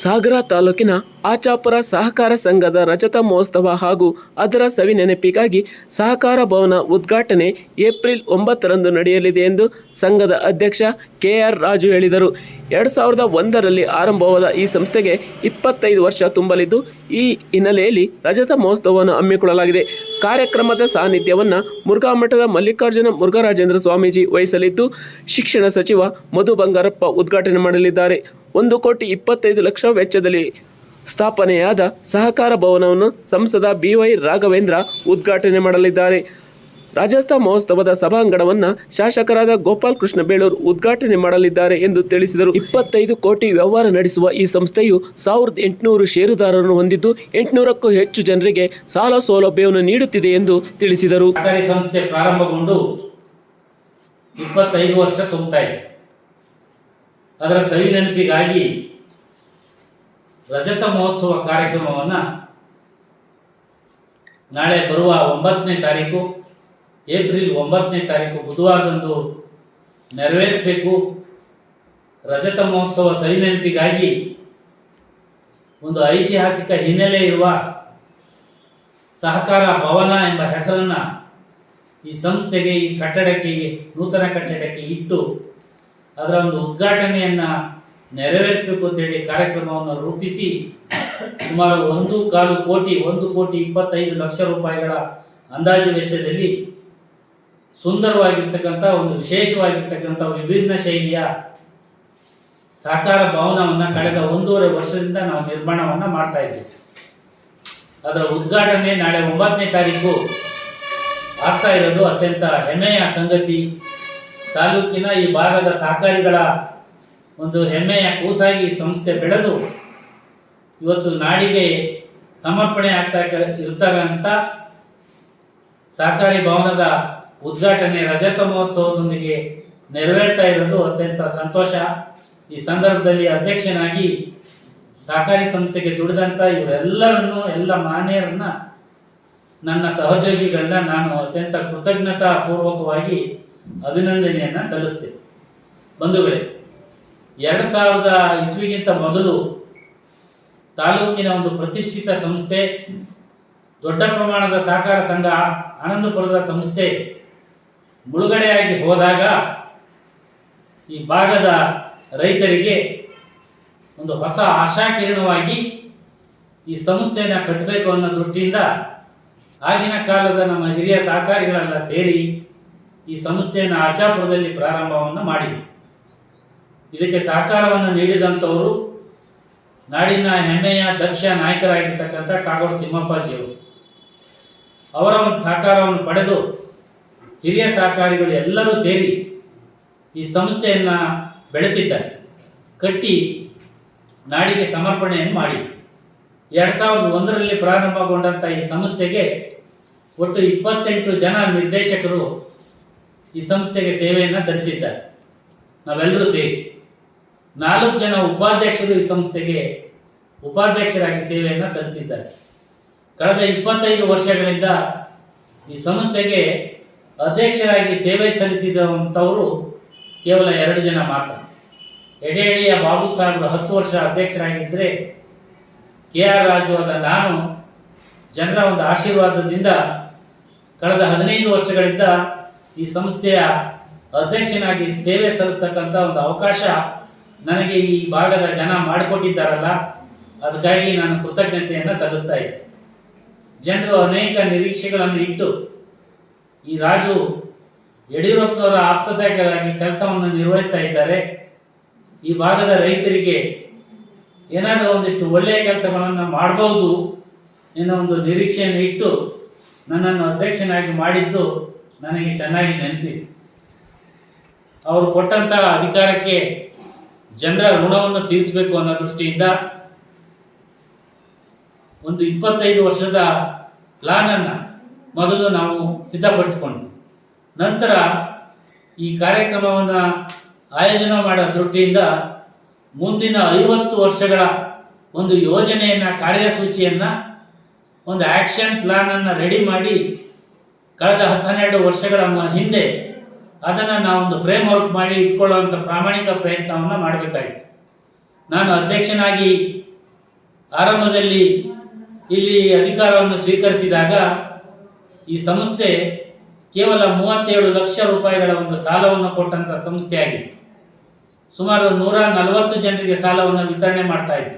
ಸಾಗರ ತಾಲೂಕಿನ ಆಚಾಪುರ ಸಹಕಾರ ಸಂಘದ ರಜತ ಮಹೋತ್ಸವ ಹಾಗೂ ಅದರ ಸವಿ ನೆನಪಿಗಾಗಿ ಸಹಕಾರ ಭವನ ಉದ್ಘಾಟನೆ ಏಪ್ರಿಲ್ 9ರಂದು ನಡೆಯಲಿದೆ ಎಂದು ಸಂಘದ ಅಧ್ಯಕ್ಷ ಕೆಆರ್ ರಾಜು ಹೇಳಿದರು. 2001ರಲ್ಲಿ ಆರಂಭವಾದ ಈ ಸಂಸ್ಥೆಗೆ 25 ವರ್ಷ ತುಂಬಲಿದ್ದು, ಈ ಹಿನ್ನೆಲೆಯಲ್ಲಿ ರಜತ ಮಹೋತ್ಸವವನ್ನು ಹಮ್ಮಿಕೊಳ್ಳಲಾಗಿದೆ. ಕಾರ್ಯಕ್ರಮದ ಸಾನ್ನಿಧ್ಯವನ್ನು ಮುರುಘಾಮಠದ ಮಲ್ಲಿಕಾರ್ಜುನ ಮುರುಘರಾಜೇಂದ್ರ ಸ್ವಾಮೀಜಿ ವಹಿಸಲಿದ್ದು, ಶಿಕ್ಷಣ ಸಚಿವ ಮಧು ಬಂಗಾರಪ್ಪ ಉದ್ಘಾಟನೆ ಮಾಡಲಿದ್ದಾರೆ. 1,25,00,000 ವೆಚ್ಚದಲ್ಲಿ ಸ್ಥಾಪನೆಯಾದ ಸಹಕಾರ ಭವನವನ್ನು ಸಂಸದ BY ರಾಘವೇಂದ್ರ ಉದ್ಘಾಟನೆ ಮಾಡಲಿದ್ದಾರೆ. ರಜತ ಮಹೋತ್ಸವದ ಸಭಾಂಗಣವನ್ನು ಶಾಸಕರಾದ ಗೋಪಾಲ್ ಕೃಷ್ಣ ಬೇಳೂರು ಉದ್ಘಾಟನೆ ಮಾಡಲಿದ್ದಾರೆ ಎಂದು ತಿಳಿಸಿದರು. 25 ಕೋಟಿ ವ್ಯವಹಾರ ನಡೆಸುವ ಈ ಸಂಸ್ಥೆಯು 1800 ಷೇರುದಾರರನ್ನು ಹೊಂದಿದ್ದು, 800ಕ್ಕೂ ಹೆಚ್ಚು ಜನರಿಗೆ ಸಾಲ ಸೌಲಭ್ಯವನ್ನು ನೀಡುತ್ತಿದೆ ಎಂದು ತಿಳಿಸಿದರು. ಸಹಕಾರಿ ಸಂಸ್ಥೆ ಪ್ರಾರಂಭಗೊಂಡು 25 ವರ್ಷ ತುಂಬುತ್ತಾ ಇದೆ. ಅದರ ಸವಿ ನೆನಪಿಗಾಗಿ ರಜತ ಮಹೋತ್ಸವ ಕಾರ್ಯಕ್ರಮವನ್ನು ನಾಳೆ ಬರುವ 9ನೇ ತಾರೀಕು ಏಪ್ರಿಲ್ 9ನೇ ತಾರೀಕು ಬುಧವಾರದಂದು ನೆರವೇರಿಸಬೇಕು. ರಜತ ಮಹೋತ್ಸವ ಸವಿ ನೆನಪಿಗಾಗಿ ಒಂದು ಐತಿಹಾಸಿಕ ಹಿನ್ನೆಲೆ ಇರುವ ಸಹಕಾರ ಭವನ ಎಂಬ ಹೆಸರನ್ನು ಈ ಸಂಸ್ಥೆಗೆ, ಈ ಕಟ್ಟಡಕ್ಕೆ, ನೂತನ ಕಟ್ಟಡಕ್ಕೆ ಇಟ್ಟು ಅದರ ಒಂದು ಉದ್ಘಾಟನೆಯನ್ನು ನೆರವೇರಿಸಬೇಕು ಅಂತೇಳಿ ಕಾರ್ಯಕ್ರಮವನ್ನು ರೂಪಿಸಿ ಸುಮಾರು 1,25,00,000 ರೂಪಾಯಿಗಳ ಅಂದಾಜು ವೆಚ್ಚದಲ್ಲಿ ಸುಂದರವಾಗಿರ್ತಕ್ಕಂಥ ಒಂದು ವಿಶೇಷವಾಗಿರ್ತಕ್ಕಂಥ ವಿಭಿನ್ನ ಶೈಲಿಯ ಸಹಕಾರ ಭವನವನ್ನು ಕಳೆದ 1.5 ವರ್ಷದಿಂದ ನಾವು ನಿರ್ಮಾಣವನ್ನು ಮಾಡ್ತಾ ಇದ್ದೀವಿ. ಅದರ ಉದ್ಘಾಟನೆ ನಾಳೆ 9ನೇ ತಾರೀಕು ಆಗ್ತಾ ಇರೋದು ಅತ್ಯಂತ ಹೆಮ್ಮೆಯ ಸಂಗತಿ. ತಾಲೂಕಿನ ಈ ಭಾಗದ ಸಹಕಾರಿಗಳ ಒಂದು ಹೆಮ್ಮೆಯ ಕೂಸಾಗಿ ಸಂಸ್ಥೆ ಬೆಳೆದು ಇವತ್ತು ನಾಡಿಗೆ ಸಮರ್ಪಣೆ ಆಗ್ತಾ ಇರ್ತಕ್ಕಂಥ ಸಹಕಾರಿ ಭವನದ ಉದ್ಘಾಟನೆ ರಜತ ಮಹೋತ್ಸವದೊಂದಿಗೆ ನೆರವೇರ್ತಾ ಇರೋದು ಅತ್ಯಂತ ಸಂತೋಷ. ಈ ಸಂದರ್ಭದಲ್ಲಿ ಅಧ್ಯಕ್ಷನಾಗಿ ಸಹಕಾರಿ ಸಂಸ್ಥೆಗೆ ದುಡಿದಂಥ ಇವರೆಲ್ಲರನ್ನು, ಎಲ್ಲ ಮಾನ್ಯರನ್ನ, ನನ್ನ ಸಹೋದ್ಯೋಗಿಗಳನ್ನ ನಾನು ಅತ್ಯಂತ ಕೃತಜ್ಞತಾ ಪೂರ್ವಕವಾಗಿ ಅಭಿನಂದನೆಯನ್ನು ಸಲ್ಲಿಸ್ತೇನೆ. ಬಂಧುಗಳೇ, 2000 ಇಸ್ವಿಗಿಂತ ಮೊದಲು ತಾಲೂಕಿನ ಒಂದು ಪ್ರತಿಷ್ಠಿತ ಸಂಸ್ಥೆ, ದೊಡ್ಡ ಪ್ರಮಾಣದ ಸಹಕಾರ ಸಂಘ ಆನಂದಪುರದ ಸಂಸ್ಥೆ ಮುಳುಗಡೆಯಾಗಿ ಹೋದಾಗ ಈ ಭಾಗದ ರೈತರಿಗೆ ಒಂದು ಹೊಸ ಆಶಾಕಿರಣವಾಗಿ ಈ ಸಂಸ್ಥೆಯನ್ನು ಕಟ್ಟಬೇಕು ಅನ್ನೋ ದೃಷ್ಟಿಯಿಂದ ಆಗಿನ ಕಾಲದ ನಮ್ಮ ಹಿರಿಯ ಸಹಕಾರಿಗಳೆಲ್ಲ ಸೇರಿ ಈ ಸಂಸ್ಥೆಯನ್ನು ಆಚಾಪುರದಲ್ಲಿ ಪ್ರಾರಂಭವನ್ನು ಮಾಡಿದೆ. ಇದಕ್ಕೆ ಸಹಕಾರವನ್ನು ನೀಡಿದಂಥವರು ನಾಡಿನ ಹೆಮ್ಮೆಯ ದಕ್ಷ ನಾಯಕರಾಗಿರ್ತಕ್ಕಂಥ ಕಾಗೋಡು ತಿಮ್ಮಪ್ಪಾಜಿಯವರು. ಅವರ ಒಂದು ಸಹಕಾರವನ್ನು ಪಡೆದು ಹಿರಿಯ ಸಹಕಾರಿಗಳು ಎಲ್ಲರೂ ಸೇರಿ ಈ ಸಂಸ್ಥೆಯನ್ನು ಬೆಳೆಸಿದ್ದಾರೆ, ಕಟ್ಟಿ ನಾಡಿಗೆ ಸಮರ್ಪಣೆಯನ್ನು ಮಾಡಿ 2001ರಲ್ಲಿ ಪ್ರಾರಂಭಗೊಂಡಂಥ ಈ ಸಂಸ್ಥೆಗೆ ಒಟ್ಟು 28 ಜನ ನಿರ್ದೇಶಕರು ಈ ಸಂಸ್ಥೆಗೆ ಸೇವೆಯನ್ನು ಸಲ್ಲಿಸಿದ್ದಾರೆ. ನಾವೆಲ್ಲರೂ ಸೇರಿ 4 ಜನ ಉಪಾಧ್ಯಕ್ಷರು ಈ ಸಂಸ್ಥೆಗೆ ಉಪಾಧ್ಯಕ್ಷರಾಗಿ ಸೇವೆಯನ್ನು ಸಲ್ಲಿಸಿದ್ದಾರೆ. ಕಳೆದ 25 ವರ್ಷಗಳಿಂದ ಈ ಸಂಸ್ಥೆಗೆ ಅಧ್ಯಕ್ಷರಾಗಿ ಸೇವೆ ಸಲ್ಲಿಸಿದಂಥವರು ಕೇವಲ 2 ಜನ ಮಾತ್ರ. ಎಡೆಹಳ್ಳಿಯ ಬಾಬು ಸಾಹೇಬರು 10 ವರ್ಷ ಅಧ್ಯಕ್ಷರಾಗಿದ್ದರೆ, KR ರಾಜು ಆದ ನಾನು ಜನರ ಒಂದು ಆಶೀರ್ವಾದದಿಂದ ಕಳೆದ 15 ವರ್ಷಗಳಿಂದ ಈ ಸಂಸ್ಥೆಯ ಅಧ್ಯಕ್ಷನಾಗಿ ಸೇವೆ ಸಲ್ಲಿಸ್ತಕ್ಕಂಥ ಒಂದು ಅವಕಾಶ ನನಗೆ ಈ ಭಾಗದ ಜನ ಮಾಡಿಕೊಟ್ಟಿದ್ದಾರಲ್ಲ, ಅದಕ್ಕಾಗಿ ನಾನು ಕೃತಜ್ಞತೆಯನ್ನು ಸಲ್ಲಿಸ್ತಾ ಇದ್ದೆ. ಜನರು ಅನೇಕ ನಿರೀಕ್ಷೆಗಳನ್ನು ಇಟ್ಟು ಈ ರಾಜು ಯಡಿಯೂರಪ್ಪನವರ ಆಪ್ತ ಸಹಾಯಕರಾಗಿ ಕೆಲಸವನ್ನು ನಿರ್ವಹಿಸ್ತಾ ಇದ್ದಾರೆ. ಈ ಭಾಗದ ರೈತರಿಗೆ ಏನಾದರೂ ಒಂದಿಷ್ಟು ಒಳ್ಳೆಯ ಕೆಲಸಗಳನ್ನು ಮಾಡಬಹುದು ಎನ್ನೋ ಒಂದು ನಿರೀಕ್ಷೆಯನ್ನು ಇಟ್ಟು ನನ್ನನ್ನು ಅಧ್ಯಕ್ಷನಾಗಿ ಮಾಡಿದ್ದು ನನಗೆ ಚೆನ್ನಾಗಿ ನೆನಪಿದೆ. ಅವರು ಕೊಟ್ಟಂಥ ಅಧಿಕಾರಕ್ಕೆ ಜನರ ಋಣವನ್ನು ತೀರಿಸಬೇಕು ಅನ್ನೋ ದೃಷ್ಟಿಯಿಂದ ಒಂದು 25 ವರ್ಷದ ಪ್ಲಾನನ್ನು ಮೊದಲು ನಾವು ಸಿದ್ಧಪಡಿಸಿಕೊಂಡ್ವಿ. ನಂತರ ಈ ಕಾರ್ಯಕ್ರಮವನ್ನು ಆಯೋಜನೆ ಮಾಡೋ ದೃಷ್ಟಿಯಿಂದ ಮುಂದಿನ 50 ವರ್ಷಗಳ ಒಂದು ಯೋಜನೆಯನ್ನು, ಕಾರ್ಯಸೂಚಿಯನ್ನು, ಒಂದು ಆ್ಯಕ್ಷನ್ ಪ್ಲಾನನ್ನು ರೆಡಿ ಮಾಡಿ ಕಳೆದ 12 ವರ್ಷಗಳ ಹಿಂದೆ ಅದನ್ನು ನಾವೊಂದು ಫ್ರೇಮ್ ವರ್ಕ್ ಮಾಡಿ ಇಟ್ಕೊಳ್ಳುವಂಥ ಪ್ರಾಮಾಣಿಕ ಪ್ರಯತ್ನವನ್ನು ಮಾಡಬೇಕಾಯಿತು. ನಾನು ಅಧ್ಯಕ್ಷನಾಗಿ ಆರಂಭದಲ್ಲಿ ಇಲ್ಲಿ ಅಧಿಕಾರವನ್ನು ಸ್ವೀಕರಿಸಿದಾಗ ಈ ಸಂಸ್ಥೆ ಕೇವಲ 37 ಲಕ್ಷ ರೂಪಾಯಿಗಳ ಒಂದು ಸಾಲವನ್ನು ಕೊಟ್ಟಂಥ ಸಂಸ್ಥೆಯಾಗಿತ್ತು. ಸುಮಾರು 140 ಜನರಿಗೆ ಸಾಲವನ್ನು ವಿತರಣೆ ಮಾಡ್ತಾ ಇತ್ತು.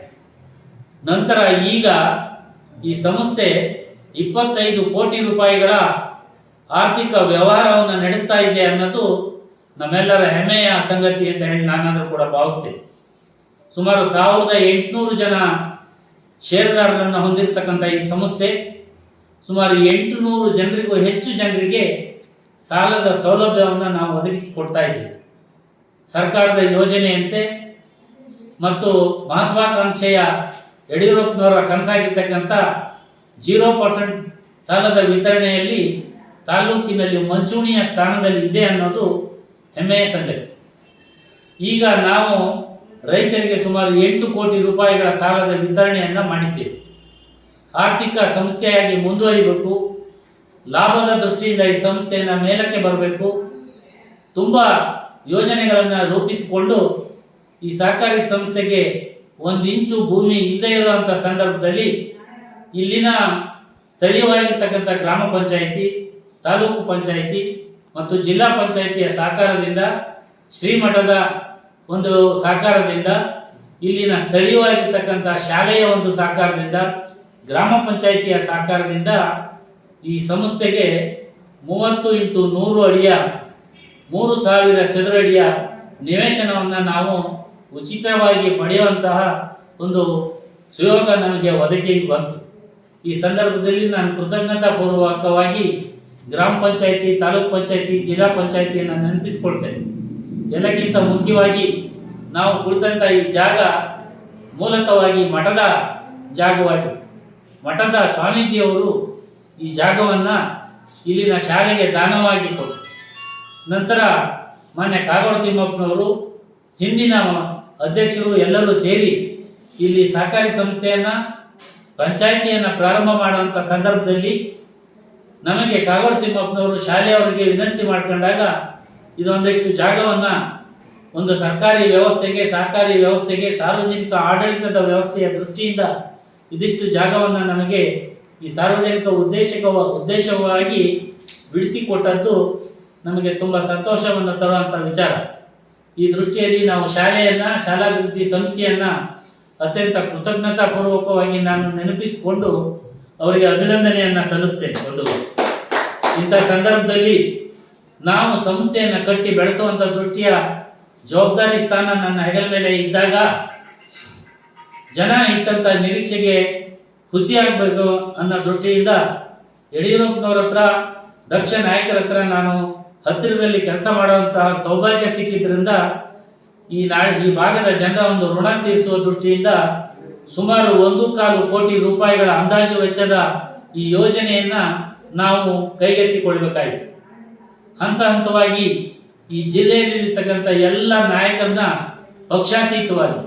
ನಂತರ ಈಗ ಈ ಸಂಸ್ಥೆ 25 ಕೋಟಿ ರೂಪಾಯಿಗಳ ಆರ್ಥಿಕ ವ್ಯವಹಾರವನ್ನು ನಡೆಸ್ತಾ ಇದೆ ಅನ್ನೋದು ನಮ್ಮೆಲ್ಲರ ಹೆಮ್ಮೆಯ ಸಂಗತಿ ಅಂತ ಹೇಳಿ ನಾನಾದರೂ ಕೂಡ ಭಾವಿಸ್ತೇನೆ. ಸುಮಾರು 1800 ಜನ ಷೇರುದಾರರನ್ನು ಹೊಂದಿರತಕ್ಕಂಥ ಈ ಸಂಸ್ಥೆ ಸುಮಾರು 800 ಜನರಿಗೂ ಹೆಚ್ಚು ಜನರಿಗೆ ಸಾಲದ ಸೌಲಭ್ಯವನ್ನು ನಾವು ಒದಗಿಸಿಕೊಡ್ತಾ ಇದ್ದೀವಿ. ಸರ್ಕಾರದ ಯೋಜನೆಯಂತೆ ಮತ್ತು ಮಹತ್ವಾಕಾಂಕ್ಷೆಯ ಯಡಿಯೂರಪ್ಪನವರ ಕನಸಾಗಿರ್ತಕ್ಕಂಥ 0% ಸಾಲದ ವಿತರಣೆಯಲ್ಲಿ ತಾಲೂಕಿನಲ್ಲಿ ಮುಂಚೂಣಿಯ ಸ್ಥಾನದಲ್ಲಿ ಇದೆ ಅನ್ನೋದು ಹೆಮ್ಮೆಯ ಸಂಗತಿ. ಈಗ ನಾವು ರೈತರಿಗೆ ಸುಮಾರು 8 ಕೋಟಿ ರೂಪಾಯಿಗಳ ಸಾಲದ ವಿತರಣೆಯನ್ನು ಮಾಡಿದ್ದೇವೆ. ಆರ್ಥಿಕ ಸಂಸ್ಥೆಯಾಗಿ ಮುಂದುವರಿಬೇಕು, ಲಾಭದ ದೃಷ್ಟಿಯಿಂದ ಈ ಸಂಸ್ಥೆಯನ್ನು ಮೇಲಕ್ಕೆ ಬರಬೇಕು, ತುಂಬ ಯೋಜನೆಗಳನ್ನು ರೂಪಿಸಿಕೊಂಡು ಈ ಸಹಕಾರಿ ಸಂಸ್ಥೆಗೆ 1 ಇಂಚು ಭೂಮಿ ಇಲ್ಲದೇ ಇರುವಂಥ ಸಂದರ್ಭದಲ್ಲಿ ಇಲ್ಲಿನ ಸ್ಥಳೀಯವಾಗಿರ್ತಕ್ಕಂಥ ಗ್ರಾಮ ಪಂಚಾಯಿತಿ, ತಾಲೂಕು ಪಂಚಾಯಿತಿ ಮತ್ತು ಜಿಲ್ಲಾ ಪಂಚಾಯಿತಿಯ ಸಹಕಾರದಿಂದ, ಶ್ರೀಮಠದ ಒಂದು ಸಹಕಾರದಿಂದ, ಇಲ್ಲಿನ ಸ್ಥಳೀಯವಾಗಿರ್ತಕ್ಕಂಥ ಶಾಲೆಯ ಒಂದು ಸಹಕಾರದಿಂದ, ಗ್ರಾಮ ಪಂಚಾಯಿತಿಯ ಸಹಕಾರದಿಂದ ಈ ಸಂಸ್ಥೆಗೆ 30x100 ಅಡಿಯ 3000 ಚದುರ ಅಡಿಯ ನಿವೇಶನವನ್ನು ನಾವು ಉಚಿತವಾಗಿ ಪಡೆಯುವಂತಹ ಒಂದು ಸುಯೋಗ ನಮಗೆ ಒದಗಿ ಬಂತು. ಈ ಸಂದರ್ಭದಲ್ಲಿ ನಾನು ಕೃತಜ್ಞತಾಪೂರ್ವಕವಾಗಿ ಗ್ರಾಮ ಪಂಚಾಯಿತಿ, ತಾಲೂಕು ಪಂಚಾಯಿತಿ, ಜಿಲ್ಲಾ ಪಂಚಾಯಿತಿಯನ್ನು ನೆನಪಿಸ್ಕೊಳ್ತೇನೆ. ಎಲ್ಲಕ್ಕಿಂತ ಮುಖ್ಯವಾಗಿ ನಾವು ಕುಳಿತಂಥ ಈ ಜಾಗ ಮೂಲತಃವಾಗಿ ಮಠದ ಜಾಗವಾಗಿತ್ತು. ಮಠದ ಸ್ವಾಮೀಜಿಯವರು ಈ ಜಾಗವನ್ನು ಇಲ್ಲಿನ ಶಾಲೆಗೆ ದಾನವಾಗಿ ಕೊಟ್ಟರು. ನಂತರ ಮಾನ್ಯ ಕಾಗೋಡು ತಿಮ್ಮಪ್ಪನವರು, ಹಿಂದಿನ ಅಧ್ಯಕ್ಷರು ಎಲ್ಲರೂ ಸೇರಿ ಇಲ್ಲಿ ಸಹಕಾರಿ ಸಂಸ್ಥೆಯನ್ನು, ಪಂಚಾಯಿತಿಯನ್ನು ಪ್ರಾರಂಭ ಮಾಡುವಂಥ ಸಂದರ್ಭದಲ್ಲಿ ನಮಗೆ ಕಾಗೋಡು ತಿಮ್ಮಪ್ಪನವರು ಶಾಲೆಯವರಿಗೆ ವಿನಂತಿ ಮಾಡಿಕೊಂಡಾಗ ಇದೊಂದಿಷ್ಟು ಜಾಗವನ್ನು ಒಂದು ಸರ್ಕಾರಿ ವ್ಯವಸ್ಥೆಗೆ, ಸಹಕಾರಿ ವ್ಯವಸ್ಥೆಗೆ, ಸಾರ್ವಜನಿಕ ಆಡಳಿತದ ವ್ಯವಸ್ಥೆಯ ದೃಷ್ಟಿಯಿಂದ ಇದಿಷ್ಟು ಜಾಗವನ್ನು ನಮಗೆ ಈ ಸಾರ್ವಜನಿಕ ಉದ್ದೇಶವಾಗಿ ಬಿಡಿಸಿಕೊಟ್ಟದ್ದು ನಮಗೆ ತುಂಬ ಸಂತೋಷವನ್ನು ತರುವಂಥ ವಿಚಾರ. ಈ ದೃಷ್ಟಿಯಲ್ಲಿ ನಾವು ಶಾಲಾಭಿವೃದ್ಧಿ ಸಮಿತಿಯನ್ನು ಅತ್ಯಂತ ಕೃತಜ್ಞತಾಪೂರ್ವಕವಾಗಿ ನಾನು ನೆನಪಿಸಿಕೊಂಡು ಅವರಿಗೆ ಅಭಿನಂದನೆಯನ್ನು ಸಲ್ಲಿಸ್ತೇನೆ. ಇಂಥ ಸಂದರ್ಭದಲ್ಲಿ ನಾವು ಸಂಸ್ಥೆಯನ್ನು ಕಟ್ಟಿ ಬೆಳೆಸುವಂಥ ದೃಷ್ಟಿಯ ಜವಾಬ್ದಾರಿ ಸ್ಥಾನ ನನ್ನ ಹೆಗಲ ಮೇಲೆ ಇದ್ದಾಗ ಜನ ಇಟ್ಟಂಥ ನಿರೀಕ್ಷೆಗೆ ಹುಸಿಯಾಗಬೇಕು ಅನ್ನೋ ದೃಷ್ಟಿಯಿಂದ ಯಡಿಯೂರಪ್ಪನವ್ರ ಹತ್ರ, ದಕ್ಷ ನಾಯಕರ ಹತ್ರ ನಾನು ಹತ್ತಿರದಲ್ಲಿ ಕೆಲಸ ಮಾಡುವಂತಹ ಸೌಭಾಗ್ಯ ಸಿಕ್ಕಿದ್ರಿಂದ ಈ ಭಾಗದ ಜನರ ಒಂದು ಋಣ ತೀರಿಸುವ ದೃಷ್ಟಿಯಿಂದ ಸುಮಾರು 1.25 ಕೋಟಿ ರೂಪಾಯಿಗಳ ಅಂದಾಜು ವೆಚ್ಚದ ಈ ಯೋಜನೆಯನ್ನು ನಾವು ಕೈಗೆತ್ತಿಕೊಳ್ಬೇಕಾಯಿತು. ಹಂತ ಹಂತವಾಗಿ ಈ ಜಿಲ್ಲೆಯಲ್ಲಿರ್ತಕ್ಕಂಥ ಎಲ್ಲ ನಾಯಕರನ್ನ ಪಕ್ಷಾತೀತವಾಗಿ,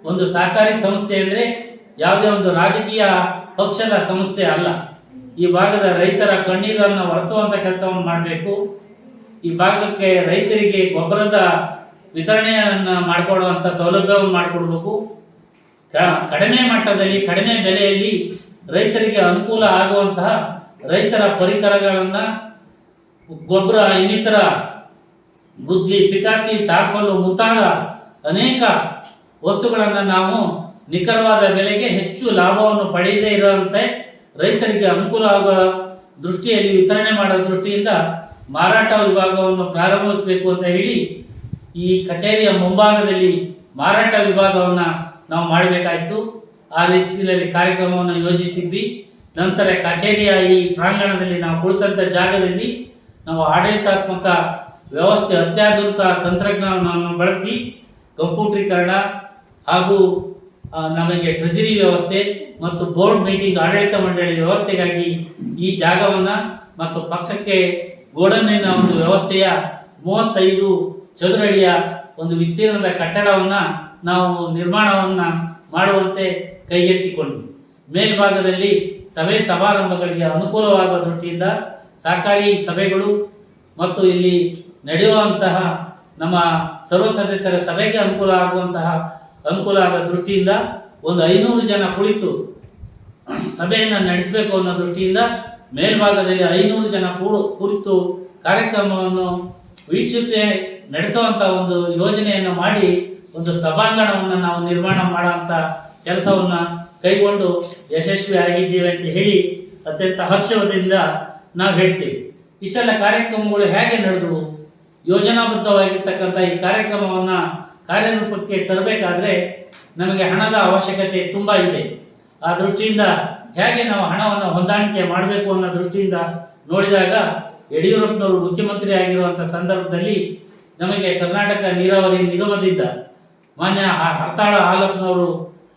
ಒಂದು ಸಹಕಾರಿ ಸಂಸ್ಥೆ ಅಂದರೆ ಯಾವುದೇ ಒಂದು ರಾಜಕೀಯ ಪಕ್ಷದ ಸಂಸ್ಥೆ ಅಲ್ಲ. ಈ ಭಾಗದ ರೈತರ ಕಣ್ಣೀರನ್ನು ಒರೆಸುವಂಥ ಕೆಲಸವನ್ನು ಮಾಡಬೇಕು. ಈ ಭಾಗಕ್ಕೆ ರೈತರಿಗೆ ಗೊಬ್ಬರದ ವಿತರಣೆಯನ್ನು ಮಾಡಿಕೊಡುವಂಥ ಸೌಲಭ್ಯವನ್ನು ಮಾಡಿಕೊಡ್ಬೇಕು. ಕಡಿಮೆ ಮಟ್ಟದಲ್ಲಿ, ಕಡಿಮೆ ಬೆಲೆಯಲ್ಲಿ ರೈತರಿಗೆ ಅನುಕೂಲ ಆಗುವಂತಹ ರೈತರ ಪರಿಕರಗಳನ್ನು, ಗೊಬ್ಬರ, ಇನ್ನಿತರ ಗುದ್ಲಿ, ಪಿಕಾಸಿ, ಟಾರ್ಪಲ್ಲು ಮುಂತಾದ ಅನೇಕ ವಸ್ತುಗಳನ್ನು ನಾವು ನಿಖರವಾದ ಬೆಲೆಗೆ ಹೆಚ್ಚು ಲಾಭವನ್ನು ಪಡೆಯದೇ ಇರುವಂತೆ ರೈತರಿಗೆ ಅನುಕೂಲ ಆಗುವ ದೃಷ್ಟಿಯಲ್ಲಿ ವಿತರಣೆ ಮಾಡೋ ದೃಷ್ಟಿಯಿಂದ ಮಾರಾಟ ವಿಭಾಗವನ್ನು ಪ್ರಾರಂಭಿಸಬೇಕು ಅಂತ ಹೇಳಿ ಈ ಕಚೇರಿಯ ಮುಂಭಾಗದಲ್ಲಿ ಮಾರಾಟ ವಿಭಾಗವನ್ನು ನಾವು ಮಾಡಬೇಕಾಯಿತು. ಆ ರೀತಿಯಲ್ಲಿ ಕಾರ್ಯಕ್ರಮವನ್ನು ಯೋಜಿಸಿದ್ವಿ. ನಂತರ ಕಚೇರಿಯ ಈ ಪ್ರಾಂಗಣದಲ್ಲಿ ನಾವು ಕುಳಿತಂಥ ಜಾಗದಲ್ಲಿ ನಾವು ಆಡಳಿತಾತ್ಮಕ ವ್ಯವಸ್ಥೆ, ಅತ್ಯಾಧುನಿಕ ತಂತ್ರಜ್ಞಾನವನ್ನು ಬಳಸಿ ಕಂಪ್ಯೂಟರೀಕರಣ ಹಾಗೂ ನಮಗೆ ಟ್ರೆಜರಿ ವ್ಯವಸ್ಥೆ ಮತ್ತು ಬೋರ್ಡ್ ಮೀಟಿಂಗ್, ಆಡಳಿತ ಮಂಡಳಿ ವ್ಯವಸ್ಥೆಗಾಗಿ ಈ ಜಾಗವನ್ನು ಮತ್ತು ಪಕ್ಕಕ್ಕೆ ಗೋಡನ್ನಿನ ಒಂದು ವ್ಯವಸ್ಥೆಯ 35 ಚದುರ ಅಡಿಯ ಒಂದು ವಿಸ್ತೀರ್ಣದ ಕಟ್ಟಡವನ್ನು ನಾವು ನಿರ್ಮಾಣವನ್ನು ಮಾಡುವಂತೆ ಕೈಗೆತ್ತಿಕೊಂಡ್ವಿ. ಮೇಲ್ಭಾಗದಲ್ಲಿ ಸಭೆ ಸಮಾರಂಭಗಳಿಗೆ ಅನುಕೂಲವಾಗುವ ದೃಷ್ಟಿಯಿಂದ ಸಹಕಾರಿ ಸಭೆಗಳು ಮತ್ತು ಇಲ್ಲಿ ನಡೆಯುವಂತಹ ನಮ್ಮ ಸರ್ವ ಸದಸ್ಯರ ಸಭೆಗೆ ಅನುಕೂಲ ಆಗುವ ದೃಷ್ಟಿಯಿಂದ ಒಂದು 500 ಜನ ಕುಳಿತು ಸಭೆಯನ್ನು ನಡೆಸಬೇಕು ಅನ್ನೋ ದೃಷ್ಟಿಯಿಂದ ಮೇಲ್ಭಾಗದಲ್ಲಿ 500 ಜನ ಕುರಿತು ಕಾರ್ಯಕ್ರಮವನ್ನು ವೀಕ್ಷಿಸಿ ನಡೆಸುವಂಥ ಒಂದು ಯೋಜನೆಯನ್ನು ಮಾಡಿ ಒಂದು ಸಭಾಂಗಣವನ್ನು ನಾವು ನಿರ್ಮಾಣ ಮಾಡುವಂಥ ಕೆಲಸವನ್ನು ಕೈಗೊಂಡು ಯಶಸ್ವಿಯಾಗಿದ್ದೇವೆ ಅಂತ ಹೇಳಿ ಅತ್ಯಂತ ಹರ್ಷದಿಂದ ನಾವು ಹೇಳ್ತೀವಿ. ಇಷ್ಟೆಲ್ಲ ಕಾರ್ಯಕ್ರಮಗಳು ಹೇಗೆ ನಡೆದವು? ಯೋಜನಾಬದ್ಧವಾಗಿರ್ತಕ್ಕಂಥ ಈ ಕಾರ್ಯಕ್ರಮವನ್ನು ಕಾರ್ಯರೂಪಕ್ಕೆ ತರಬೇಕಾದ್ರೆ ನಮಗೆ ಹಣದ ಅವಶ್ಯಕತೆ ತುಂಬ ಇದೆ. ಆ ದೃಷ್ಟಿಯಿಂದ ಹೇಗೆ ನಾವು ಹಣವನ್ನು ಹೊಂದಾಣಿಕೆ ಮಾಡಬೇಕು ಅನ್ನೋ ದೃಷ್ಟಿಯಿಂದ ನೋಡಿದಾಗ ಯಡಿಯೂರಪ್ಪನವರು ಮುಖ್ಯಮಂತ್ರಿ ಆಗಿರುವಂಥ ಸಂದರ್ಭದಲ್ಲಿ ನಮಗೆ ಕರ್ನಾಟಕ ನೀರಾವರಿ ನಿಗಮದಿಂದ ಮಾನ್ಯ ಹರ್ತಾಳ ಹಾಲಪ್ಪನವರು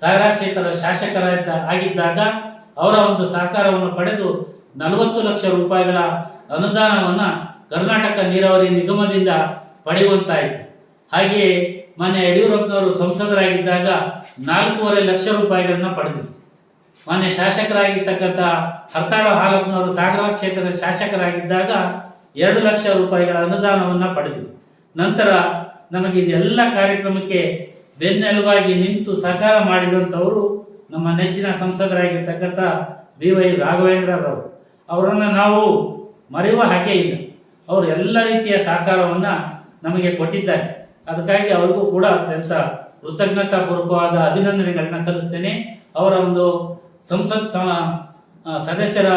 ಸಾಗರ ಕ್ಷೇತ್ರದ ಆಗಿದ್ದಾಗ ಅವರ ಒಂದು ಸಹಕಾರವನ್ನು ಪಡೆದು 40 ಲಕ್ಷ ರೂಪಾಯಿಗಳ ಅನುದಾನವನ್ನು ಕರ್ನಾಟಕ ನೀರಾವರಿ ನಿಗಮದಿಂದ ಪಡೆಯುವಂತಾಯಿತು. ಹಾಗೆಯೇ ಮಾನ್ಯ ಯಡಿಯೂರಪ್ಪನವರು ಸಂಸದರಾಗಿದ್ದಾಗ 4.5 ಲಕ್ಷ ರೂಪಾಯಿಗಳನ್ನ ಪಡೆದರು. ಮಾನ್ಯ ಶಾಸಕರಾಗಿರ್ತಕ್ಕಂಥ ಹರ್ತಾಳ ಹಾಲಪ್ಪನವರು ಸಾಗರ ಕ್ಷೇತ್ರದ ಶಾಸಕರಾಗಿದ್ದಾಗ 2 ಲಕ್ಷ ರೂಪಾಯಿಗಳ ಅನುದಾನವನ್ನು ಪಡೆದರು. ನಂತರ ನಮಗೆ ಇದೆಲ್ಲ ಕಾರ್ಯಕ್ರಮಕ್ಕೆ ಬೆನ್ನೆಲುಬಾಗಿ ನಿಂತು ಸಹಕಾರ ಮಾಡಿದಂಥವರು ನಮ್ಮ ನೆಚ್ಚಿನ ಸಂಸದರಾಗಿರ್ತಕ್ಕಂಥ BY ರಾಘವೇಂದ್ರರವರು. ಅವರನ್ನು ನಾವು ಮರೆಯುವ ಹಾಗೆ ಇಲ್ಲ. ಅವರು ಎಲ್ಲ ರೀತಿಯ ಸಹಕಾರವನ್ನು ನಮಗೆ ಕೊಟ್ಟಿದ್ದಾರೆ. ಅದಕ್ಕಾಗಿ ಅವರಿಗೂ ಕೂಡ ಅತ್ಯಂತ ಕೃತಜ್ಞತಾಪೂರ್ವಕವಾದ ಅಭಿನಂದನೆಗಳನ್ನ ಸಲ್ಲಿಸ್ತೇನೆ. ಅವರ ಒಂದು ಸಂಸತ್ ಸದಸ್ಯರ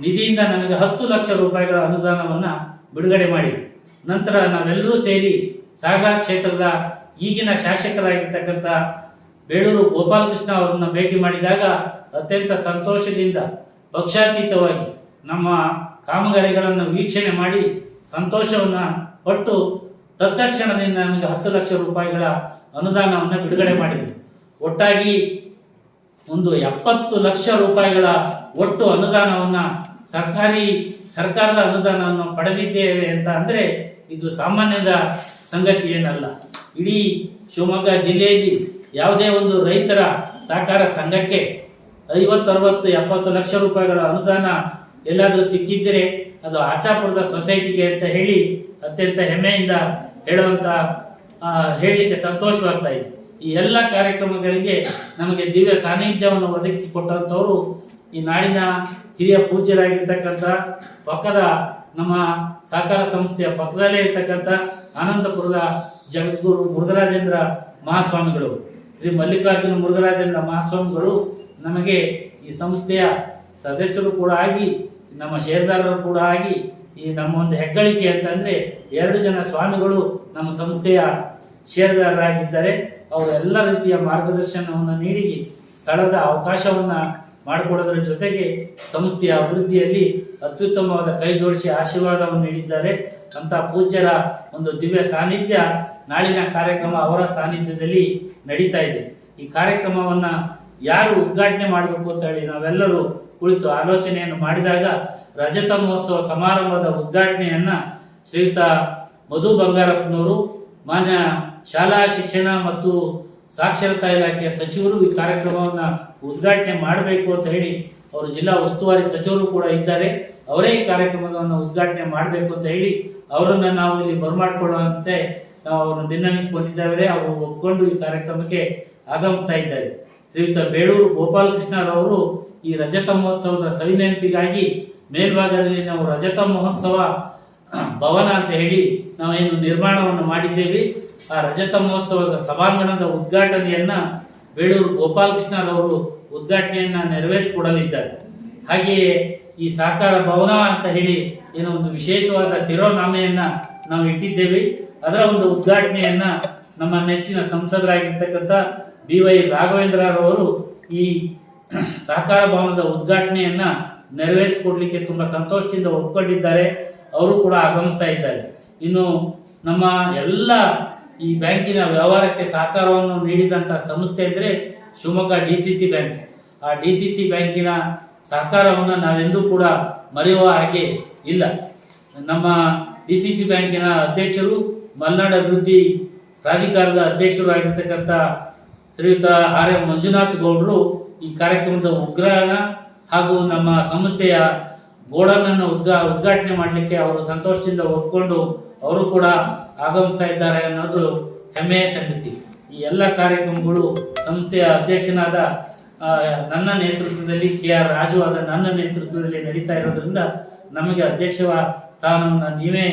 ನಿಧಿಯಿಂದ ನಮಗೆ 10 ಲಕ್ಷ ರೂಪಾಯಿಗಳ ಅನುದಾನವನ್ನು ಬಿಡುಗಡೆ ಮಾಡಿದೆ. ನಂತರ ನಾವೆಲ್ಲರೂ ಸೇರಿ ಸಾಗರ ಕ್ಷೇತ್ರದ ಈಗಿನ ಶಾಸಕರಾಗಿರ್ತಕ್ಕಂಥ ಬೇಳೂರು ಗೋಪಾಲಕೃಷ್ಣ ಅವರನ್ನು ಭೇಟಿ ಮಾಡಿದಾಗ ಅತ್ಯಂತ ಸಂತೋಷದಿಂದ ಪಕ್ಷಾತೀತವಾಗಿ ನಮ್ಮ ಕಾಮಗಾರಿಗಳನ್ನು ವೀಕ್ಷಣೆ ಮಾಡಿ ಸಂತೋಷವನ್ನು ಪಟ್ಟು ತತ್ಕ್ಷಣದಿಂದ ನಮಗೆ 10 ಲಕ್ಷ ರೂಪಾಯಿಗಳ ಅನುದಾನವನ್ನು ಬಿಡುಗಡೆ ಮಾಡಿದರು. ಒಟ್ಟಾಗಿ ಒಂದು 70 ಲಕ್ಷ ರೂಪಾಯಿಗಳ ಒಟ್ಟು ಅನುದಾನವನ್ನು ಸರ್ಕಾರದ ಅನುದಾನವನ್ನು ಪಡೆದಿದ್ದೇವೆ ಅಂತ ಅಂದರೆ ಇದು ಸಾಮಾನ್ಯದ ಸಂಗತಿ ಏನಲ್ಲ. ಇಡೀ ಶಿವಮೊಗ್ಗ ಜಿಲ್ಲೆಯಲ್ಲಿ ಯಾವುದೇ ಒಂದು ರೈತರ ಸಹಕಾರ ಸಂಘಕ್ಕೆ 50, 60, 70 ಲಕ್ಷ ರೂಪಾಯಿಗಳ ಅನುದಾನ ಎಲ್ಲಾದರೂ ಸಿಕ್ಕಿದ್ದರೆ ಅದು ಆಚಾಪುರದ ಸೊಸೈಟಿಗೆ ಅಂತ ಹೇಳಿ ಅತ್ಯಂತ ಹೆಮ್ಮೆಯಿಂದ ಹೇಳಲಿಕ್ಕೆ ಸಂತೋಷವಾಗ್ತಾ ಇದೆ. ಈ ಎಲ್ಲ ಕಾರ್ಯಕ್ರಮಗಳಿಗೆ ನಮಗೆ ದಿವ್ಯ ಸಾನ್ನಿಧ್ಯವನ್ನು ಒದಗಿಸಿಕೊಟ್ಟಂಥವರು ಈ ನಾಡಿನ ಹಿರಿಯ ಪೂಜ್ಯರಾಗಿರ್ತಕ್ಕಂಥ ಪಕ್ಕದ ನಮ್ಮ ಸಹಕಾರ ಸಂಸ್ಥೆಯ ಪಕ್ಕದಲ್ಲೇ ಇರ್ತಕ್ಕಂಥ ಆನಂದಪುರದ ಜಗದ್ಗುರು ಮುರುಘರಾಜೇಂದ್ರ ಮಹಾಸ್ವಾಮಿಗಳು, ಶ್ರೀ ಮಲ್ಲಿಕಾರ್ಜುನ ಮುರುಘರಾಜೇಂದ್ರ ಮಹಾಸ್ವಾಮಿಗಳು ನಮಗೆ ಈ ಸಂಸ್ಥೆಯ ಸದಸ್ಯರು ಕೂಡ ಆಗಿ ನಮ್ಮ ಷೇರುದಾರರು ಕೂಡ ಆಗಿ ಈ ನಮ್ಮ ಒಂದು ಹೆಗ್ಗಳಿಕೆ ಅಂತಂದರೆ 2 ಜನ ಸ್ವಾಮಿಗಳು ನಮ್ಮ ಸಂಸ್ಥೆಯ ಷೇರುದಾರರಾಗಿದ್ದಾರೆ. ಅವರು ಎಲ್ಲ ರೀತಿಯ ಮಾರ್ಗದರ್ಶನವನ್ನು ನೀಡಿ ಸ್ಥಳದ ಅವಕಾಶವನ್ನು ಮಾಡಿಕೊಡೋದ್ರ ಜೊತೆಗೆ ಸಂಸ್ಥೆಯ ಅಭಿವೃದ್ಧಿಯಲ್ಲಿ ಅತ್ಯುತ್ತಮವಾದ ಕೈ ಜೋಡಿಸಿ ಆಶೀರ್ವಾದವನ್ನು ನೀಡಿದ್ದಾರೆ. ಅಂಥ ಪೂಜ್ಯರ ಒಂದು ದಿವ್ಯ ಸಾನ್ನಿಧ್ಯ ನಾಳಿನ ಕಾರ್ಯಕ್ರಮ ಅವರ ಸಾನ್ನಿಧ್ಯದಲ್ಲಿ ನಡೀತಾ ಇದೆ. ಈ ಕಾರ್ಯಕ್ರಮವನ್ನು ಯಾರು ಉದ್ಘಾಟನೆ ಮಾಡಬೇಕು ಅಂತ ಹೇಳಿ ನಾವೆಲ್ಲರೂ ಕುಳಿತು ಆಲೋಚನೆಯನ್ನು ಮಾಡಿದಾಗ ರಜತ ಮಹೋತ್ಸವ ಸಮಾರಂಭದ ಉದ್ಘಾಟನೆಯನ್ನು ಶ್ರೀಯುತ ಮಧು ಬಂಗಾರಪ್ಪನವರು, ಮಾನ್ಯ ಶಾಲಾ ಶಿಕ್ಷಣ ಮತ್ತು ಸಾಕ್ಷರತಾ ಇಲಾಖೆಯ ಸಚಿವರು ಈ ಕಾರ್ಯಕ್ರಮವನ್ನು ಉದ್ಘಾಟನೆ ಮಾಡಬೇಕು ಅಂತ ಹೇಳಿ ಅವರು ಜಿಲ್ಲಾ ಉಸ್ತುವಾರಿ ಸಚಿವರು ಕೂಡ ಇದ್ದಾರೆ. ಅವರೇ ಈ ಕಾರ್ಯಕ್ರಮವನ್ನು ಉದ್ಘಾಟನೆ ಮಾಡಬೇಕು ಅಂತ ಹೇಳಿ ಅವರನ್ನು ನಾವು ಇಲ್ಲಿ ಬರಮಾಡಿಕೊಳ್ಳುವಂತೆ ನಾವು ಅವರನ್ನು ಭಿನ್ನವಿಸಿಕೊಂಡಿದ್ದೇವೆ. ಅವರು ಒಪ್ಪಿಕೊಂಡು ಈ ಕಾರ್ಯಕ್ರಮಕ್ಕೆ ಆಗಮಿಸ್ತಾ ಇದ್ದಾರೆ. ಶ್ರೀಯುತ ಬೇಳೂರು ಗೋಪಾಲಕೃಷ್ಣರವರು ಈ ರಜತ ಮಹೋತ್ಸವದ ಸವಿನೆನಪಿಗಾಗಿ ಮೇಲ್ಭಾಗದಲ್ಲಿ ನಾವು ರಜತ ಮಹೋತ್ಸವ ಭವನ ಅಂತ ಹೇಳಿ ನಾವೇನು ನಿರ್ಮಾಣವನ್ನು ಮಾಡಿದ್ದೇವೆ. ಆ ರಜತ ಮಹೋತ್ಸವದ ಸಭಾಂಗಣದ ಉದ್ಘಾಟನೆಯನ್ನು ಬೇಳೂರು ಗೋಪಾಲಕೃಷ್ಣರವರು ಉದ್ಘಾಟನೆಯನ್ನು ನೆರವೇರಿಸಿಕೊಡಲಿದ್ದಾರೆ. ಹಾಗೆಯೇ ಈ ಸಹಕಾರ ಭವನ ಅಂತ ಹೇಳಿ ಏನೋ ಒಂದು ವಿಶೇಷವಾದ ಶಿರೋನಾಮೆಯನ್ನು ನಾವು ಇಟ್ಟಿದ್ದೇವೆ. ಅದರ ಒಂದು ಉದ್ಘಾಟನೆಯನ್ನು ನಮ್ಮ ನೆಚ್ಚಿನ ಸಂಸದರಾಗಿರ್ತಕ್ಕಂಥ BY ರಾಘವೇಂದ್ರರವರು ಈ ಸಹಕಾರ ಭವನದ ಉದ್ಘಾಟನೆಯನ್ನು ನೆರವೇರಿಸಿಕೊಡ್ಲಿಕ್ಕೆ ತುಂಬ ಸಂತೋಷದಿಂದ ಒಪ್ಪಿಕೊಂಡಿದ್ದಾರೆ. ಅವರು ಕೂಡ ಆಗಮಿಸ್ತಾ ಇದ್ದಾರೆ. ಇನ್ನು ನಮ್ಮ ಎಲ್ಲ ಈ ಬ್ಯಾಂಕಿನ ವ್ಯವಹಾರಕ್ಕೆ ಸಹಕಾರವನ್ನು ನೀಡಿದಂಥ ಸಂಸ್ಥೆ ಅಂದರೆ ಶಿವಮೊಗ್ಗ DCC ಬ್ಯಾಂಕ್. ಆ DCC ಬ್ಯಾಂಕಿನ ಸಹಕಾರವನ್ನು ನಾವೆಂದೂ ಕೂಡ ಮರೆಯುವ ಹಾಗೆ ಇಲ್ಲ. ನಮ್ಮ DCC ಬ್ಯಾಂಕಿನ ಅಧ್ಯಕ್ಷರು, ಮಲೆನಾಡು ಅಭಿವೃದ್ಧಿ ಪ್ರಾಧಿಕಾರದ ಅಧ್ಯಕ್ಷರು ಆಗಿರ್ತಕ್ಕಂಥ ಶ್ರೀಯುತ RM ಮಂಜುನಾಥ್ ಗೌಡರು ಈ ಕಾರ್ಯಕ್ರಮದ ಉಗ್ರಾಣ ಹಾಗೂ ನಮ್ಮ ಸಂಸ್ಥೆಯ ಗೋಡನನ್ನು ಉದ್ಘಾಟನೆ ಮಾಡಲಿಕ್ಕೆ ಅವರು ಸಂತೋಷದಿಂದ ಒಪ್ಪಿಕೊಂಡು ಅವರು ಕೂಡ ಆಗಮಿಸ್ತಾ ಇದ್ದಾರೆ ಅನ್ನೋದು ಹೆಮ್ಮೆಯ ಸಂಗತಿ. ಈ ಈ ಎಲ್ಲ ಕಾರ್ಯಕ್ರಮಗಳು ಸಂಸ್ಥೆಯ ಅಧ್ಯಕ್ಷನಾದ ನನ್ನ ನೇತೃತ್ವದಲ್ಲಿ KR ರಾಜು ಆದ ನನ್ನ ನೇತೃತ್ವದಲ್ಲಿ ನಡೀತಾ ಇರೋದ್ರಿಂದ ನಮಗೆ ಅಧ್ಯಕ್ಷ ಸ್ಥಾನವನ್ನು ನೀವೇ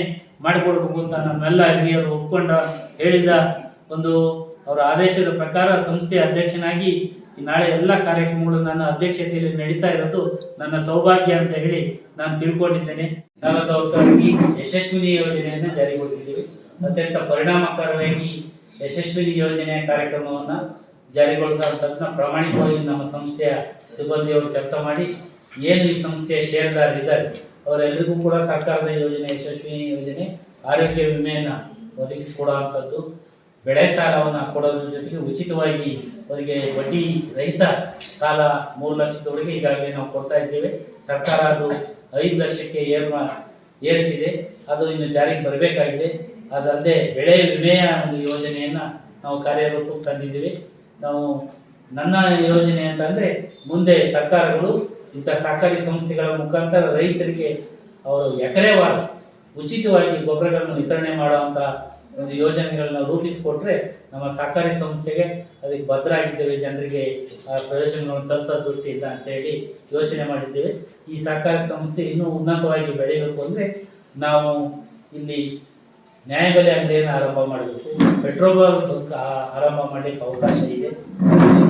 ಮಾಡಿಕೊಡ್ಬೇಕು ಅಂತ ನಮ್ಮೆಲ್ಲ ಹಿರಿಯರು ಒಪ್ಕೊಂಡ ಹೇಳಿದ ಒಂದು ಅವರ ಆದೇಶದ ಪ್ರಕಾರ ಸಂಸ್ಥೆಯ ಅಧ್ಯಕ್ಷನಾಗಿ ಈ ನಾಳೆ ಎಲ್ಲ ಕಾರ್ಯಕ್ರಮಗಳು ನನ್ನ ಅಧ್ಯಕ್ಷತೆಯಲ್ಲಿ ನಡೀತಾ ಇರೋದು ನನ್ನ ಸೌಭಾಗ್ಯ ಅಂತ ಹೇಳಿ ನಾನು ತಿಳ್ಕೊಂಡಿದ್ದೇನೆ. ಸಾಲದವರಿಗಾಗಿ ಯಶಸ್ವಿನಿ ಯೋಜನೆಯನ್ನು ಜಾರಿಗೊಳಿಸಿದ್ದೀವಿ. ಅತ್ಯಂತ ಪರಿಣಾಮಕಾರಿಯಾಗಿ ಯಶಸ್ವಿನಿ ಯೋಜನೆಯ ಕಾರ್ಯಕ್ರಮವನ್ನು ಜಾರಿಗೊಳಿಸುವಂಥದ್ದನ್ನ ಪ್ರಾಮಾಣಿಕವಾಗಿ ನಮ್ಮ ಸಂಸ್ಥೆಯ ಸಿಬ್ಬಂದಿಯವರು ಕೆಲಸ ಮಾಡಿ ಏನು ಈ ಸಂಸ್ಥೆಯ ಷೇರುದಾರರಿದ್ದಾರೆ ಅವರೆಲ್ಲರಿಗೂ ಕೂಡ ಸರ್ಕಾರದ ಯೋಜನೆ ಯಶಸ್ವಿನಿ ಯೋಜನೆ ಆರೋಗ್ಯ ವಿಮೆಯನ್ನು ಒದಗಿಸಿಕೊಡುವಂಥದ್ದು, ಬೆಳೆ ಸಾಲವನ್ನು ಕೊಡೋದ್ರ ಜೊತೆಗೆ ಉಚಿತವಾಗಿ ಅವರಿಗೆ ಬಡ್ಡಿ ರಹಿತ ಸಾಲ 3 ಲಕ್ಷದವರೆಗೆ ಈಗಾಗಲೇ ನಾವು ಕೊಡ್ತಾ ಇದ್ದೇವೆ. ಸರ್ಕಾರ ಅದು 5 ಲಕ್ಷಕ್ಕೆ ಏರಿಸಿದೆ. ಅದು ಇನ್ನು ಜಾರಿಗೆ ಬರಬೇಕಾಗಿದೆ. ಅದಲ್ಲದೆ ಬೆಳೆ ವಿಮೆಯ ಒಂದು ಯೋಜನೆಯನ್ನು ನಾವು ಕಾರ್ಯರೂಪಕ್ಕೆ ತಂದಿದ್ದೀವಿ. ನಾವು ನನ್ನ ಯೋಜನೆ ಅಂತಂದರೆ ಮುಂದೆ ಸರ್ಕಾರಗಳು ಇಂಥ ಸಹಕಾರಿ ಸಂಸ್ಥೆಗಳ ಮುಖಾಂತರ ರೈತರಿಗೆ ಅವರು ಎಕರೆವಾರು ಉಚಿತವಾಗಿ ಗೊಬ್ಬರಗಳನ್ನು ವಿತರಣೆ ಮಾಡುವಂಥ ಒಂದು ಯೋಜನೆಗಳನ್ನ ರೂಪಿಸಿಕೊಟ್ರೆ ನಮ್ಮ ಸಹಕಾರಿ ಸಂಸ್ಥೆಗೆ ಅದಕ್ಕೆ ಬದ್ಧರಾಗಿದ್ದೇವೆ, ಜನರಿಗೆ ಆ ಪ್ರಯೋಜನಗಳನ್ನು ತಲುಪಿಸೋ ದೃಷ್ಟಿಯಿಂದ ಅಂತ ಹೇಳಿ ಯೋಚನೆ ಮಾಡಿದ್ದೇವೆ. ಈ ಸಹಕಾರಿ ಸಂಸ್ಥೆ ಇನ್ನೂ ಉನ್ನತವಾಗಿ ಬೆಳೆಯಬೇಕು ಅಂದರೆ ನಾವು ಇಲ್ಲಿ ನ್ಯಾಯಬೆಲೆ ಅಂಗಡಿಯನ್ನು ಆರಂಭ ಮಾಡಬೇಕು, ಪೆಟ್ರೋಲ್ ಬಂಕ್ ಆರಂಭ ಮಾಡಲಿಕ್ಕೆ ಅವಕಾಶ ಇದೆ.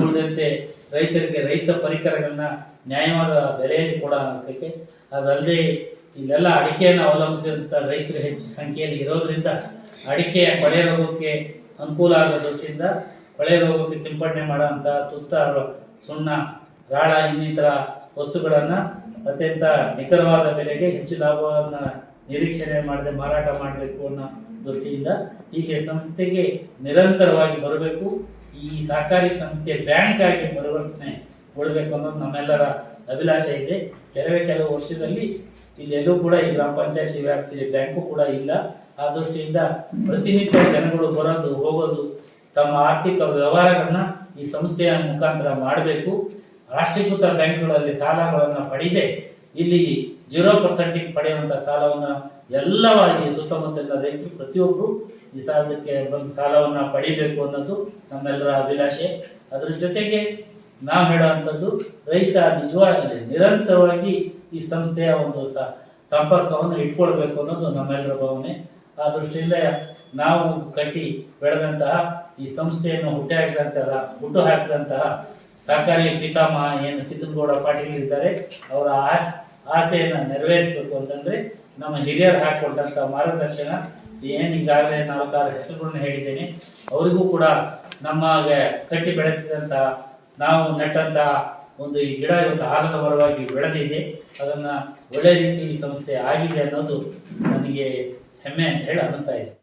ಉಳಿದಂತೆ ರೈತರಿಗೆ ರೈತ ಪರಿಕರಗಳನ್ನ ನ್ಯಾಯವಾದ ಬೆಲೆಯಲ್ಲಿ ಕೊಡೋದಕ್ಕೆ, ಅದಲ್ಲದೆ ಇಲ್ಲೆಲ್ಲ ಅಡಿಕೆಯನ್ನು ಅವಲಂಬಿಸಿದಂಥ ರೈತರು ಹೆಚ್ಚು ಸಂಖ್ಯೆಯಲ್ಲಿ ಇರೋದ್ರಿಂದ ಅಡಿಕೆಯ ಕೊಳೆ ರೋಗಕ್ಕೆ ಅನುಕೂಲ ಆಗೋ ದೃಷ್ಟಿಯಿಂದ ಕೊಳೆ ರೋಗಕ್ಕೆ ಸಿಂಪಡಣೆ ಮಾಡೋಂಥ ತುತ್ತ, ಸುಣ್ಣ, ರಾಳ ಇನ್ನಿತರ ವಸ್ತುಗಳನ್ನು ಅತ್ಯಂತ ನಿಖರವಾದ ಬೆಲೆಗೆ ಹೆಚ್ಚು ಲಾಭವನ್ನು ನಿರೀಕ್ಷಣೆ ಮಾಡದೆ ಮಾರಾಟ ಮಾಡಬೇಕು ಅನ್ನೋ ದೃಷ್ಟಿಯಿಂದ ಹೀಗೆ ಸಂಸ್ಥೆಗೆ ನಿರಂತರವಾಗಿ ಬರಬೇಕು. ಈ ಸಹಕಾರಿ ಸಂಸ್ಥೆ ಬ್ಯಾಂಕ್ ಆಗಿ ಪರಿವರ್ತನೆಗೊಳ್ಳಬೇಕು ಅನ್ನೋದು ನಮ್ಮೆಲ್ಲರ ಅಭಿಲಾಷೆ ಇದೆ. ಕೆಲವು ವರ್ಷದಲ್ಲಿ ಇಲ್ಲೆಲ್ಲೂ ಕೂಡ ಈ ಗ್ರಾಮ ಪಂಚಾಯತಿ ವ್ಯಾಪ್ತಿಯಲ್ಲಿ ಬ್ಯಾಂಕು ಕೂಡ ಇಲ್ಲ. ಆ ದೃಷ್ಟಿಯಿಂದ ಪ್ರತಿನಿತ್ಯ ಜನಗಳು ಬರೋದು ಹೋಗೋದು ತಮ್ಮ ಆರ್ಥಿಕ ವ್ಯವಹಾರಗಳನ್ನ ಈ ಸಂಸ್ಥೆಯ ಮುಖಾಂತರ ಮಾಡಬೇಕು. ರಾಷ್ಟ್ರೀಕೃತ ಬ್ಯಾಂಕ್ಗಳಲ್ಲಿ ಸಾಲಗಳನ್ನು ಪಡೆಯದೆ ಇಲ್ಲಿ 0% ಪಡೆಯುವಂಥ ಸಾಲವನ್ನು ಎಲ್ಲವಾಗಿ ಸುತ್ತಮುತ್ತಲಿನ ರೈತರು ಪ್ರತಿಯೊಬ್ಬರು ಈ ಸಾಲಕ್ಕೆ ಬಂದು ಸಾಲವನ್ನು ಪಡಿಬೇಕು ಅನ್ನೋದು ನಮ್ಮೆಲ್ಲರ ಅಭಿಲಾಷೆ. ಅದರ ಜೊತೆಗೆ ನಾವು ಹೇಳುವಂಥದ್ದು ರೈತ ನಿಜವಾಗಲೇ ನಿರಂತರವಾಗಿ ಈ ಸಂಸ್ಥೆಯ ಒಂದು ಸಂಪರ್ಕವನ್ನು ಇಟ್ಕೊಳ್ಬೇಕು ಅನ್ನೋದು ನಮ್ಮೆಲ್ಲರ ಭಾವನೆ. ಆ ದೃಷ್ಟಿಯಿಂದ ನಾವು ಕಟ್ಟಿ ಬೆಳೆದಂತಹ ಈ ಸಂಸ್ಥೆಯನ್ನು ಹುಟ್ಟು ಹಾಕಿದಂತಹ ಸಹಕಾರಿ ಪಿತಾಮಹ ಏನು ಸಿದ್ದನಗೌಡ ಪಾಟೀಲ್ ಇದ್ದಾರೆ, ಅವರ ಆಸೆಯನ್ನು ನೆರವೇರಿಸಬೇಕು ಅಂತಂದರೆ ನಮ್ಮ ಹಿರಿಯರು ಹಾಕಿಕೊಟ್ಟಂಥ ಮಾರ್ಗದರ್ಶನ ಏನು ಈಗಾಗಲೇ 4-6 ಹೆಸರುಗಳನ್ನ ಹೇಳಿದ್ದೇನೆ. ಅವರಿಗೂ ಕೂಡ ನಮ್ಮ ಕಟ್ಟಿ ಬೆಳೆಸಿದಂಥ ನಾವು ನೆಟ್ಟಂತಹ ಒಂದು ಈ ಗಿಡ ಇವತ್ತು ಆಲದ ಮರವಾಗಿ ಬೆಳೆದಿದೆ. ಅದನ್ನು ಒಳ್ಳೆ ರೀತಿ ಈ ಸಂಸ್ಥೆ ಆಗಿದೆ ಅನ್ನೋದು ನನಗೆ ಹೆಮ್ಮೆ ಅಂತ ಹೇಳಿ ಅನ್ನಿಸ್ತಾ ಇದೆ.